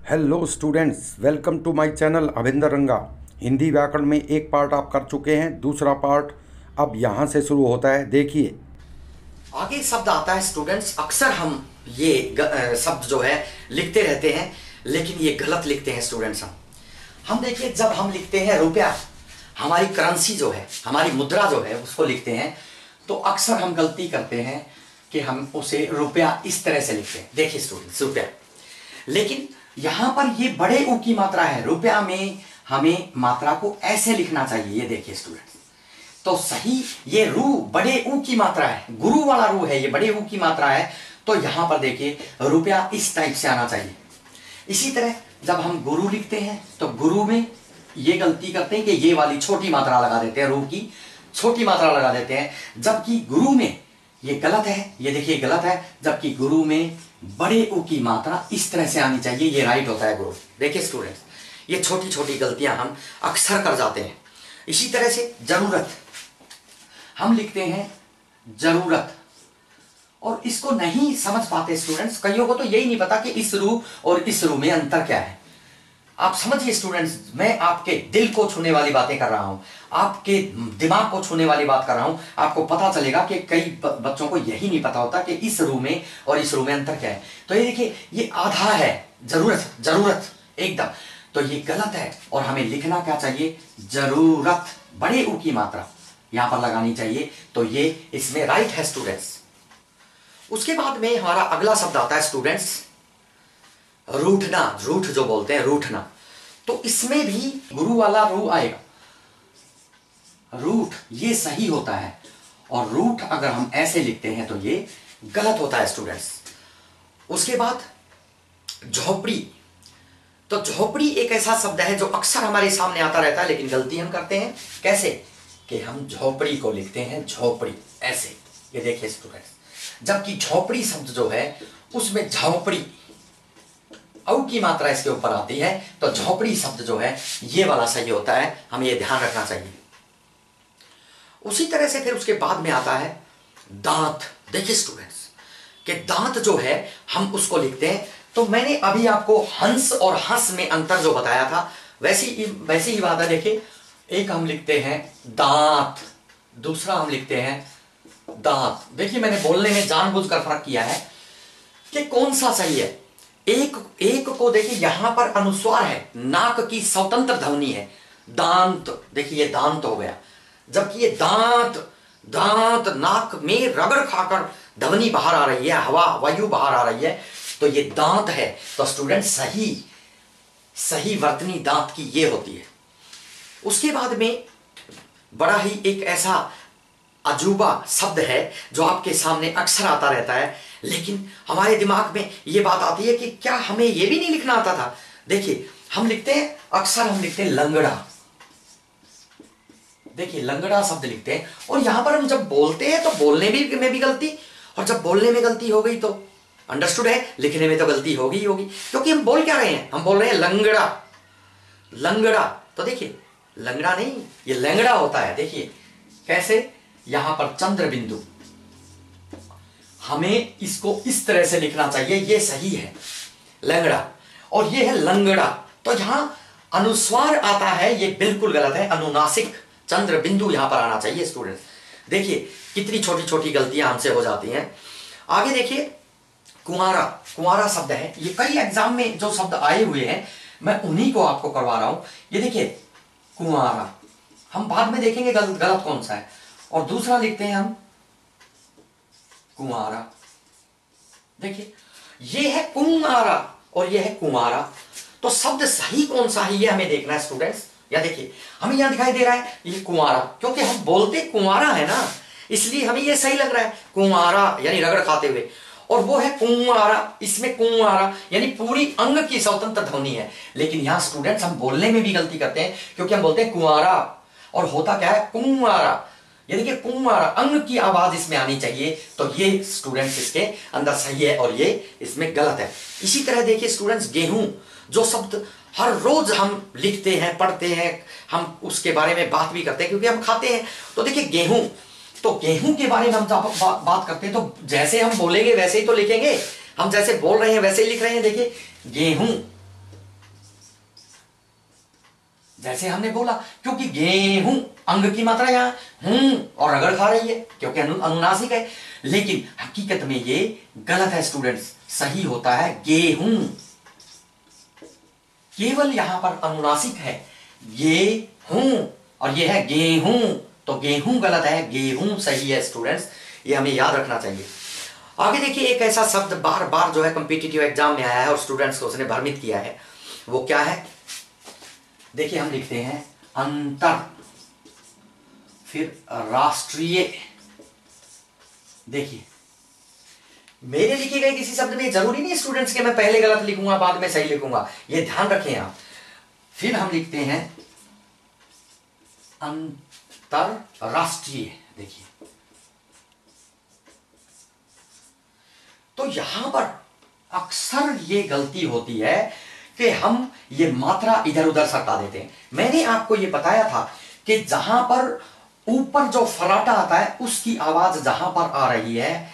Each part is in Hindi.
Hello students, welcome to my channel Abhinder Ranga. Hindi व्याकरण में एक पार्ट आप कर चुके हैं, दूसरा पार्ट अब यहाँ से शुरू होता है। देखिए, आगे शब्द आता है स्टूडेंट्स। अक्सर हम ये शब्द जो है लिखते रहते हैं, लेकिन ये गलत लिखते हैं स्टूडेंट्स। हम देखिए, जब हम लिखते हैं रुपया, हमारी करेंसी जो है, हमारी मुद्रा जो है, उसको लिखते हैं तो अक्सर हम गलती करते हैं कि हम उसे रुपया इस तरह से लिखते हैं। देखिए स्टूडेंट्स, रुपया, लेकिन यहां पर ये बड़े ऊ की मात्रा है। रुपया में हमें मात्रा को ऐसे लिखना चाहिए। ये देखिए स्टूडेंट्स, तो सही ये रू बड़े ऊ की मात्रा है, गुरु वाला रू है, ये बड़े ऊ की मात्रा है। तो यहां पर देखिए रुपया इस टाइप से आना चाहिए। इसी तरह जब हम गुरु लिखते हैं तो गुरु में ये गलती करते हैं कि ये वाली छोटी मात्रा लगा देते हैं, रू की छोटी मात्रा लगा देते हैं, जबकि गुरु में ये गलत है। ये देखिए गलत है, जबकि गुरु में बड़े ऊ की मात्रा इस तरह से आनी चाहिए। ये राइट होता है गुरु। देखिए स्टूडेंट्स, ये छोटी छोटी गलतियां हम अक्सर कर जाते हैं। इसी तरह से जरूरत, हम लिखते हैं जरूरत, और इसको नहीं समझ पाते स्टूडेंट्स। कईयों को तो यही नहीं पता कि इस रू और इस रू में अंतर क्या है। आप समझिए स्टूडेंट्स, मैं आपके दिल को छूने वाली बातें कर रहा हूं, आपके दिमाग को छूने वाली बात कर रहा हूं। आपको पता चलेगा कि कई बच्चों को यही नहीं पता होता कि इस रू में और इस रू में अंतर क्या है। तो ये देखिए, ये आधा है जरूरत, जरूरत एकदम, तो ये गलत है। और हमें लिखना क्या चाहिए, जरूरत, बड़े ऊ की मात्रा यहां पर लगानी चाहिए। तो ये इसमें राइट है स्टूडेंट्स। उसके बाद में हमारा अगला शब्द आता है स्टूडेंट्स, रूठना। रूठ जो बोलते हैं, रूठना, तो इसमें भी गुरु वाला रू आएगा। रूठ ये सही होता है, और रूठ अगर हम ऐसे लिखते हैं तो ये गलत होता है स्टूडेंट्स। उसके बाद झोपड़ी, तो झोपड़ी एक ऐसा शब्द है जो अक्सर हमारे सामने आता रहता है, लेकिन गलती हम करते हैं। कैसे कि हम झोपड़ी को लिखते हैं झोपड़ी ऐसे। ये देखिए स्टूडेंट्स, जबकि झोपड़ी शब्द जो है उसमें झोपड़ी औ की मात्रा इसके ऊपर आती है, तो झोपड़ी शब्द जो है ये वाला सही होता है। हमें ये ध्यान रखना चाहिए। उसी तरह से फिर उसके बाद में आता है दांत। देखिए स्टूडेंट्स, कि दांत जो है हम उसको लिखते हैं, तो मैंने अभी आपको हंस और हंस में अंतर जो बताया था वैसी ही बात है। देखिए, एक हम लिखते हैं दांत, दूसरा हम लिखते हैं दांत। देखिए, मैंने बोलने में जानबूझकर फर्क किया है कि कौन सा सही है। एक को देखिए, यहां पर अनुस्वार है, नाक की स्वतंत्र ध्वनि है, दांत। देखिए ये दांत हो गया, जबकि ये दांत, दांत नाक में रगड़ खाकर ध्वनि बाहर आ रही है, हवा वायु बाहर आ रही है, तो ये दांत है। तो स्टूडेंट सही वर्तनी दांत की ये होती है। उसके बाद में बड़ा ही एक ऐसा अजूबा शब्द है जो आपके सामने अक्सर आता रहता है, लेकिन हमारे दिमाग में ये बात आती है कि क्या हमें ये भी नहीं लिखना आता था। देखिए, हम लिखते हैं, अक्सर हम लिखते हैं लंगड़ा। देखिए लंगड़ा शब्द लिखते हैं, और यहां पर हम जब बोलते हैं तो बोलने में भी गलती, और जब बोलने में गलती हो गई तो अंडरस्टूड है, लिखने में तो गलती होगी ही होगी, क्योंकि हम बोल क्या रहे हैं, हम बोल रहे हैं लंगड़ा। लंगड़ा, तो देखिए लंगड़ा नहीं, ये लंगड़ा होता है। देखिए कैसे, यहां पर चंद्र बिंदु, हमें इसको इस तरह से लिखना चाहिए, ये सही है लंगड़ा, और ये है लंगड़ा। तो यहां अनुस्वार आता है, ये बिल्कुल गलत है, अनुनासिक चंद्र बिंदु यहां पर आना चाहिए स्टूडेंट्स। देखिए कितनी छोटी छोटी गलतियां हमसे हो जाती हैं। आगे देखिए, कुंवारा। कुंवारा शब्द है, ये कई एग्जाम में जो शब्द आए हुए हैं मैं उन्हीं को आपको करवा रहा हूं। ये देखिए कुंवारा, हम बाद में देखेंगे गलत कौन सा है। और दूसरा लिखते हैं हम कुंवारा। देखिए ये है कुंवारा और ये है कुंवारा, तो शब्द सही कौन सा है ये हमें देखना है स्टूडेंट्स। या देखिए, हमें यहां दिखाई दे रहा है ये कुंवारा, क्योंकि हम बोलते कुंवारा है ना, इसलिए हमें ये सही लग रहा है कुंवारा, यानी रगड़ खाते हुए। और वो है कुंवारा, इसमें कुंवारा यानी पूरी अंग की स्वतंत्र ध्वनि है। लेकिन यहां स्टूडेंट्स हम बोलने में भी गलती करते हैं, क्योंकि हम बोलते हैं कुंवारा, और होता क्या है कुंवारा। ये देखिए कुंवारा, अंग की आवाज इसमें आनी चाहिए, तो ये स्टूडेंट्स इसके अंदर सही है और ये इसमें गलत है। इसी तरह देखिए स्टूडेंट्स, गेहूं, जो शब्द हर रोज हम लिखते हैं, पढ़ते हैं, हम उसके बारे में बात भी करते हैं क्योंकि हम खाते हैं। तो देखिए गेहूं, तो गेहूं के बारे में हम जब बात करते हैं तो जैसे हम बोलेंगे वैसे ही तो लिखेंगे, हम जैसे बोल रहे हैं वैसे ही लिख रहे हैं। देखिए गेहूं, जैसे हमने बोला, क्योंकि गेहूं अंग की मात्रा यहां हूं और रगड़ खा रही है क्योंकि अनुनासिक है, लेकिन हकीकत में ये गलत है स्टूडेंट्स। सही होता है गेहूं, केवल यहां पर अनुनासिक है गेहूं और ये है गेहूं, तो गेहूं गलत है, गेहूं सही है स्टूडेंट्स, ये हमें याद रखना चाहिए। आगे देखिए, एक ऐसा शब्द बार बार जो है कॉम्पिटिटिव एग्जाम में आया है और स्टूडेंट्स को उसने भ्रमित किया है, वो क्या है? देखिए हम लिखते हैं अंतर, फिर राष्ट्रीय। देखिए मेरे लिखे गए किसी शब्द में जरूरी नहीं स्टूडेंट्स के मैं पहले गलत लिखूंगा बाद में सही लिखूंगा, ये ध्यान रखें आप। फिर हम लिखते हैं अंतरराष्ट्रीय। देखिए तो यहां पर अक्सर ये गलती होती है कि हम ये मात्रा इधर उधर सरका देते हैं। मैंने आपको ये बताया था कि जहां पर ऊपर जो फराटा आता है उसकी आवाज जहां पर आ रही है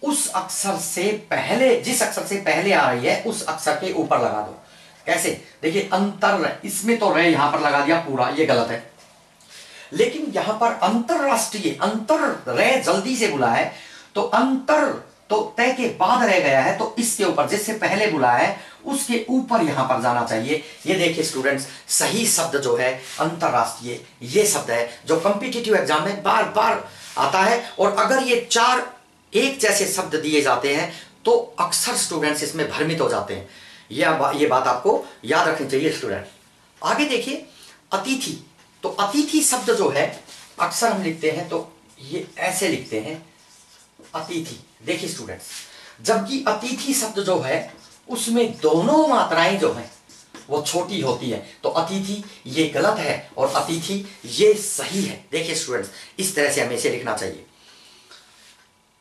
उस अक्षर से पहले, जिस अक्षर से पहले आ रही है उस अक्षर के ऊपर लगा दो। कैसे? देखिए अंतर, इसमें तो रे यहां पर लगा दिया पूरा, ये गलत है। लेकिन यहां पर अंतरराष्ट्रीय, अंतर रे जल्दी से बुला है तो अंतर तो तय के बाद रह गया है, तो इसके ऊपर जिससे पहले बुला है उसके ऊपर यहां पर जाना चाहिए। ये देखिए स्टूडेंट्स, सही शब्द जो है अंतरराष्ट्रीय, ये शब्द है जो कॉम्पिटिटिव एग्जाम में बार बार आता है। और अगर ये चार एक जैसे शब्द दिए जाते हैं तो अक्सर स्टूडेंट्स इसमें भ्रमित हो जाते हैं। ये बात आपको याद रखनी चाहिए स्टूडेंट। आगे देखिए अतिथि, तो अतिथि शब्द जो है अक्सर हम लिखते हैं तो ये ऐसे लिखते हैं अतिथि। देखिए स्टूडेंट्स, जबकि अतिथि शब्द जो है उसमें दोनों मात्राएं जो हैं वो छोटी होती है, तो अतिथि ये गलत है और अतिथि ये सही है। देखिए स्टूडेंट्स, इस तरह से हमें इसे लिखना चाहिए।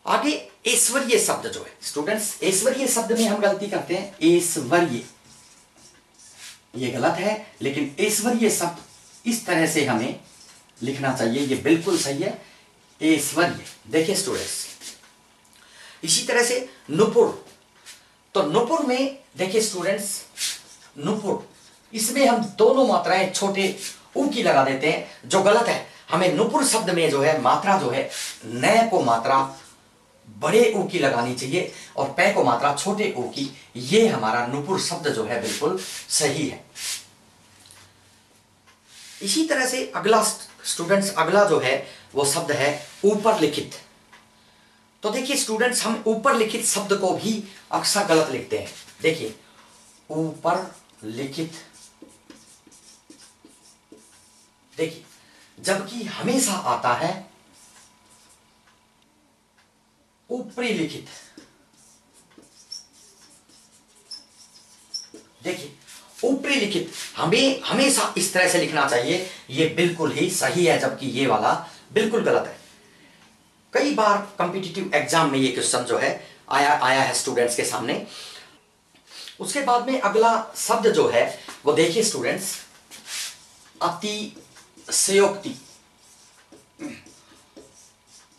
आगे ऐश्वर्य शब्द जो है स्टूडेंट्स, ऐश्वर्य शब्द में हम गलती करते हैं, ऐश्वर्य ये गलत है, लेकिन ऐश्वर्य शब्द इस तरह से हमें लिखना चाहिए, ये बिल्कुल सही है, ऐश्वर्य। देखिए स्टूडेंट्स, इसी तरह से नुपुर, तो नुपुर में देखिए स्टूडेंट्स, नुपुर इसमें हम दोनों मात्राएं छोटे ऊ की लगा देते हैं, जो गलत है। हमें नुपुर शब्द में जो है मात्रा जो है न को मात्रा बड़े ऊ की लगानी चाहिए और पै को मात्रा छोटे ऊ की। ये हमारा नुपुर शब्द जो है बिल्कुल सही है। इसी तरह से अगला स्टूडेंट्स, अगला जो है वो शब्द है ऊपर लिखित। तो देखिए स्टूडेंट्स, हम ऊपर लिखित शब्द को भी अक्सर गलत लिखते हैं। देखिए ऊपर लिखित, देखिए जबकि हमेशा आता है ऊपरी लिखित। देखिए ऊपरी लिखित हमें हमेशा इस तरह से लिखना चाहिए, ये बिल्कुल ही सही है, जबकि ये वाला बिल्कुल गलत है। कई बार कॉम्पिटिटिव एग्जाम में ये क्वेश्चन जो है आया है स्टूडेंट्स के सामने। उसके बाद में अगला शब्द जो है वो देखिए स्टूडेंट्स, अतिशयोक्ति।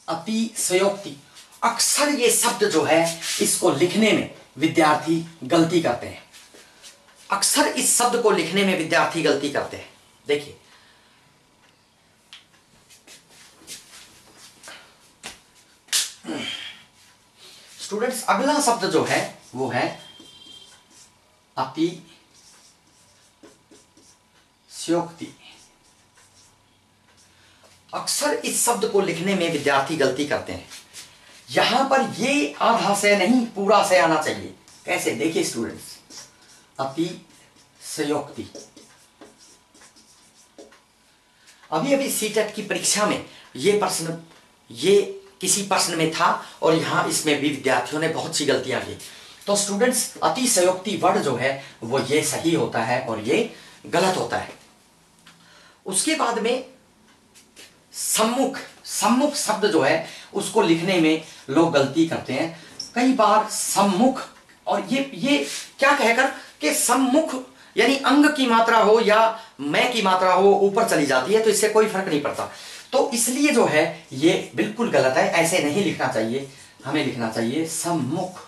अतिशयोक्ति, अक्सर ये शब्द जो है इसको लिखने में विद्यार्थी गलती करते हैं। अक्सर इस शब्द को लिखने में विद्यार्थी गलती करते हैं। देखिए स्टूडेंट्स, अगला शब्द जो है वो है अतिशयोक्ति। अक्सर इस शब्द को लिखने में विद्यार्थी गलती करते हैं। यहां पर ये आधा से नहीं पूरा से आना चाहिए। कैसे? देखिए स्टूडेंट्स, अतिशयोक्ति। अभी अभी सीटेट की परीक्षा में ये प्रश्न, ये किसी प्रश्न में था और यहां इसमें भी विद्यार्थियों ने बहुत सी गलतियां की। तो स्टूडेंट्स, अतिशयोक्ति वर्ड जो है वो ये सही होता है और ये गलत होता है। उसके बाद में सम्मुख, सम्मुख शब्द जो है उसको लिखने में लोग गलती करते हैं। कई बार सम्मुख, और ये क्या कहकर कि सम्मुख यानी अंग की मात्रा हो या मैं की मात्रा हो ऊपर चली जाती है, तो इससे कोई फर्क नहीं पड़ता। तो इसलिए जो है ये बिल्कुल गलत है, ऐसे नहीं लिखना चाहिए, हमें लिखना चाहिए सम्मुख।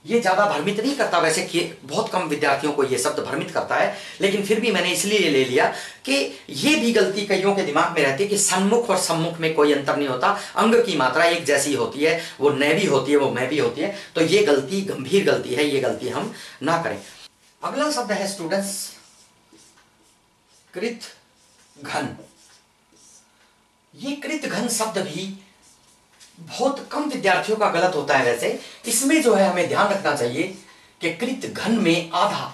ये ज्यादा भ्रमित नहीं करता वैसे कि बहुत कम विद्यार्थियों को ये शब्द भ्रमित करता है, लेकिन फिर भी मैंने इसलिए ले लिया कि ये भी गलती कईयों के दिमाग में रहती है कि सन्मुख और सम्मुख में कोई अंतर नहीं होता, अंग की मात्रा एक जैसी होती है, वो न भी होती है, वो मैं भी होती है। तो ये गलती गंभीर गलती है, ये गलती हम ना करें। अगला शब्द है स्टूडेंट्स कृत घन। ये कृत घन शब्द भी बहुत कम विद्यार्थियों का गलत होता है। वैसे इसमें जो है हमें ध्यान रखना चाहिए कि कृत घन में आधा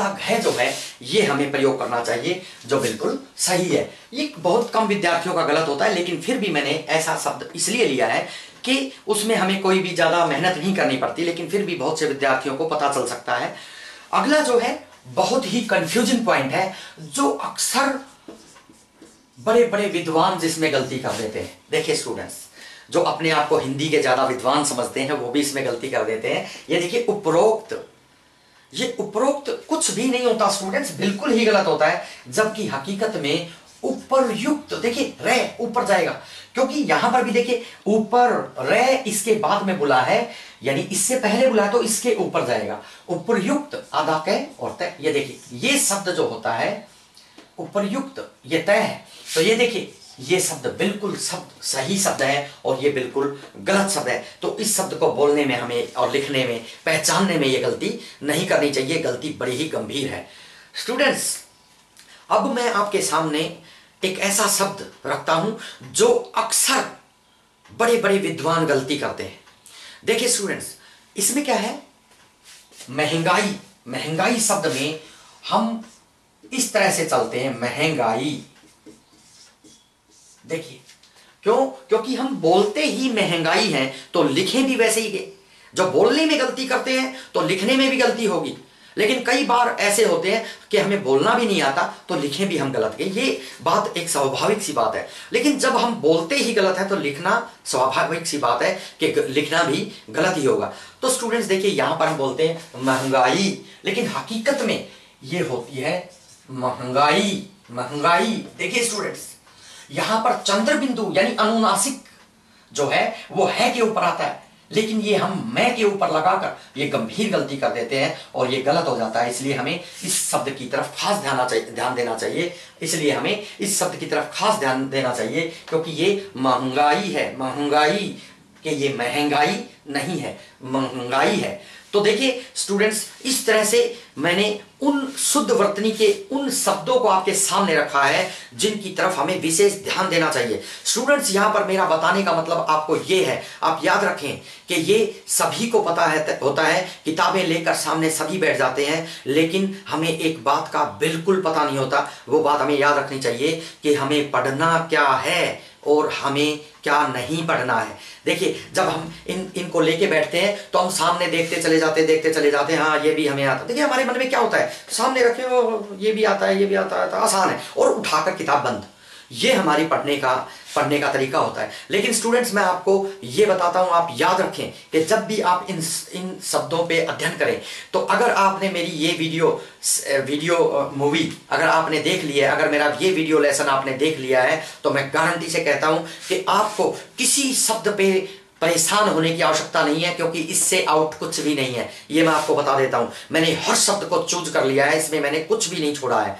घ जो है ये हमें प्रयोग करना चाहिए, जो बिल्कुल सही है। ये बहुत कम विद्यार्थियों का गलत होता है, लेकिन फिर भी मैंने ऐसा शब्द इसलिए लिया है कि उसमें हमें कोई भी ज्यादा मेहनत नहीं करनी पड़ती, लेकिन फिर भी बहुत से विद्यार्थियों को पता चल सकता है। अगला जो है बहुत ही कंफ्यूजन पॉइंट है, जो अक्सर बड़े बड़े विद्वान जिसमें गलती कर देते हैं। देखिए स्टूडेंट्स, जो अपने आप को हिंदी के ज्यादा विद्वान समझते हैं वो भी इसमें गलती कर देते हैं। ये देखिए उपरोक्त, ये उपरोक्त कुछ भी नहीं होता स्टूडेंट्स, बिल्कुल ही गलत होता है, जबकि हकीकत में उपरयुक्त। देखिए रे ऊपर जाएगा, क्योंकि यहां पर भी देखिए ऊपर रे इसके बाद में बुला है, यानी इससे पहले बुला तो इसके ऊपर जाएगा। उपरयुक्त आधा कै और तय। ये देखिए ये शब्द जो होता है उपरयुक्त, ये तय है। तो ये देखिए ये शब्द बिल्कुल शब्द सही शब्द है और ये बिल्कुल गलत शब्द है। तो इस शब्द को बोलने में हमें और लिखने में, पहचानने में ये गलती नहीं करनी चाहिए, गलती बड़ी ही गंभीर है। स्टूडेंट्स, अब मैं आपके सामने एक ऐसा शब्द रखता हूं जो अक्सर बड़े बड़े विद्वान गलती करते हैं। देखिए स्टूडेंट्स, इसमें क्या है, महंगाई। महंगाई शब्द में हम इस तरह से चलते हैं, महंगाई। देखिए क्यों, क्योंकि हम बोलते ही महंगाई है तो लिखें भी वैसे ही। जो बोलने में गलती करते हैं तो लिखने में भी गलती होगी। लेकिन कई बार ऐसे होते हैं कि हमें बोलना भी नहीं आता तो लिखें भी हम गलत गए। ये बात एक स्वाभाविक सी बात है, लेकिन जब हम बोलते ही गलत है तो लिखना स्वाभाविक सी बात है कि लिखना भी गलत ही होगा। तो स्टूडेंट्स देखिए, यहां पर हम बोलते हैं महंगाई, लेकिन हकीकत में ये होती है महंगाई। महंगाई देखिए स्टूडेंट्स, यहां पर चंद्र बिंदु यानी अनुनासिक जो है वो है के ऊपर आता है, लेकिन ये हम मैं के ऊपर लगाकर ये गंभीर गलती कर देते हैं और ये गलत हो जाता है। इसलिए हमें इस शब्द की तरफ खास ध्यान देना चाहिए। इसलिए हमें इस शब्द की तरफ खास ध्यान देना चाहिए, क्योंकि ये महंगाई है। महंगाई कि ये महंगाई नहीं है, महंगाई है। तो देखिए स्टूडेंट्स, इस तरह से मैंने उन शुद्ध वर्तनी के उन शब्दों को आपके सामने रखा है जिनकी तरफ हमें विशेष ध्यान देना चाहिए। स्टूडेंट्स, यहां पर मेरा बताने का मतलब आपको ये है, आप याद रखें कि ये सभी को पता है होता है, किताबें लेकर सामने सभी बैठ जाते हैं, लेकिन हमें एक बात का बिल्कुल पता नहीं होता। वो बात हमें याद रखनी चाहिए कि हमें पढ़ना क्या है और हमें क्या नहीं पढ़ना है। देखिए जब हम इनको लेके बैठते हैं तो हम सामने देखते चले जाते हैं, हाँ ये भी हमें आता। देखिए हमारे मन में क्या होता है, सामने रखे हो ये भी आता है, ये भी आता है, तो आसान है, और उठाकर किताब बंद। ये हमारी पढ़ने का तरीका होता है। लेकिन स्टूडेंट्स, मैं आपको ये बताता हूं, आप याद रखें कि जब भी आप इन शब्दों पे अध्ययन करें, तो अगर आपने मेरी ये वीडियो मूवी अगर आपने देख लिया है, अगर मेरा ये वीडियो लेसन आपने देख लिया है, तो मैं गारंटी से कहता हूं कि आपको किसी शब्द पे परेशान होने की आवश्यकता नहीं है, क्योंकि इससे आउट कुछ भी नहीं है। ये मैं आपको बता देता हूं, मैंने हर शब्द को चूज कर लिया है, इसमें मैंने कुछ भी नहीं छोड़ा है,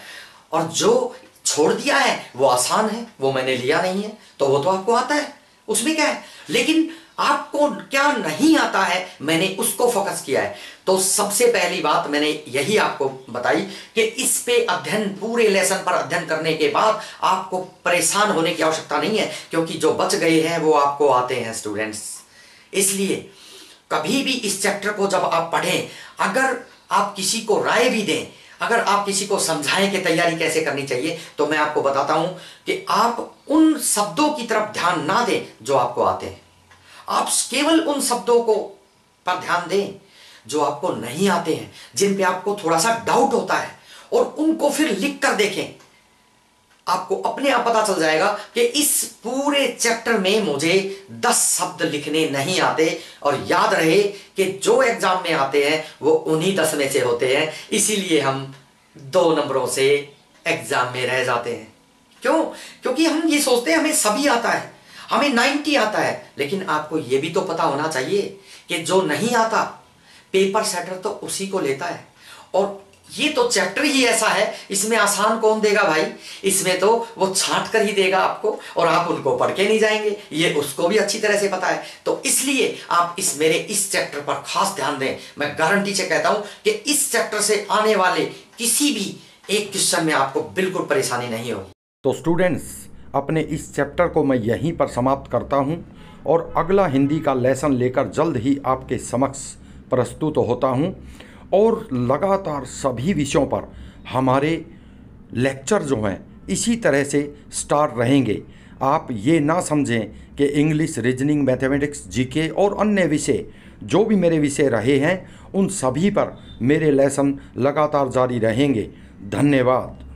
और जो छोड़ दिया है वो आसान है, वो मैंने लिया नहीं है, तो वो तो आपको आता है, उसमें क्या है। लेकिन आपको क्या नहीं आता है, मैंने उसको फोकस किया है। तो सबसे पहली बात मैंने यही आपको बताई कि इस पे अध्ययन, पूरे लेसन पर अध्ययन करने के बाद आपको परेशान होने की आवश्यकता नहीं है, क्योंकि जो बच गए हैं वो आपको आते हैं स्टूडेंट्स। इसलिए कभी भी इस चैप्टर को जब आप पढ़ें, अगर आप किसी को राय भी दें, अगर आप किसी को समझाएं कि तैयारी कैसे करनी चाहिए, तो मैं आपको बताता हूं कि आप उन शब्दों की तरफ ध्यान ना दें जो आपको आते हैं, आप केवल उन शब्दों को पर ध्यान दें जो आपको नहीं आते हैं, जिन पे आपको थोड़ा सा डाउट होता है, और उनको फिर लिख कर देखें। आपको अपने आप पता चल जाएगा कि इस पूरे चैप्टर में मुझे 10 शब्द लिखने नहीं आते, और याद रहे कि जो एग्जाम में आते हैं वो उन्हीं 10 में से होते हैं। इसीलिए हम 2 नंबरों से एग्जाम में रह जाते हैं। क्यों? क्योंकि हम ये सोचते हैं हमें सभी आता है, हमें 90 आता है, लेकिन आपको ये भी तो पता होना चाहिए कि जो नहीं आता पेपर सेटर तो उसी को लेता है। और ये तो चैप्टर ही ऐसा है, इसमें आसान कौन देगा भाई, इसमें तो वो छांट कर ही देगा आपको और आप उनको पढ़ के नहीं जाएंगे, ये उसको भी अच्छी तरह से पता है। तो इसलिए आप मेरे इस चैप्टर पर खास ध्यान दें। मैं गारंटी से कहता हूं कि इस चैप्टर से आने वाले किसी भी एक क्वेश्चन में आपको बिल्कुल परेशानी नहीं होगी। तो स्टूडेंट्स, अपने इस चैप्टर को मैं यहीं पर समाप्त करता हूं और अगला हिंदी का लेसन लेकर जल्द ही आपके समक्ष प्रस्तुत होता हूं। और लगातार सभी विषयों पर हमारे लेक्चर जो हैं इसी तरह से स्टार्ट रहेंगे। आप ये ना समझें कि इंग्लिश, रीजनिंग, मैथमेटिक्स, जीके और अन्य विषय जो भी मेरे विषय रहे हैं उन सभी पर मेरे लेसन लगातार जारी रहेंगे। धन्यवाद।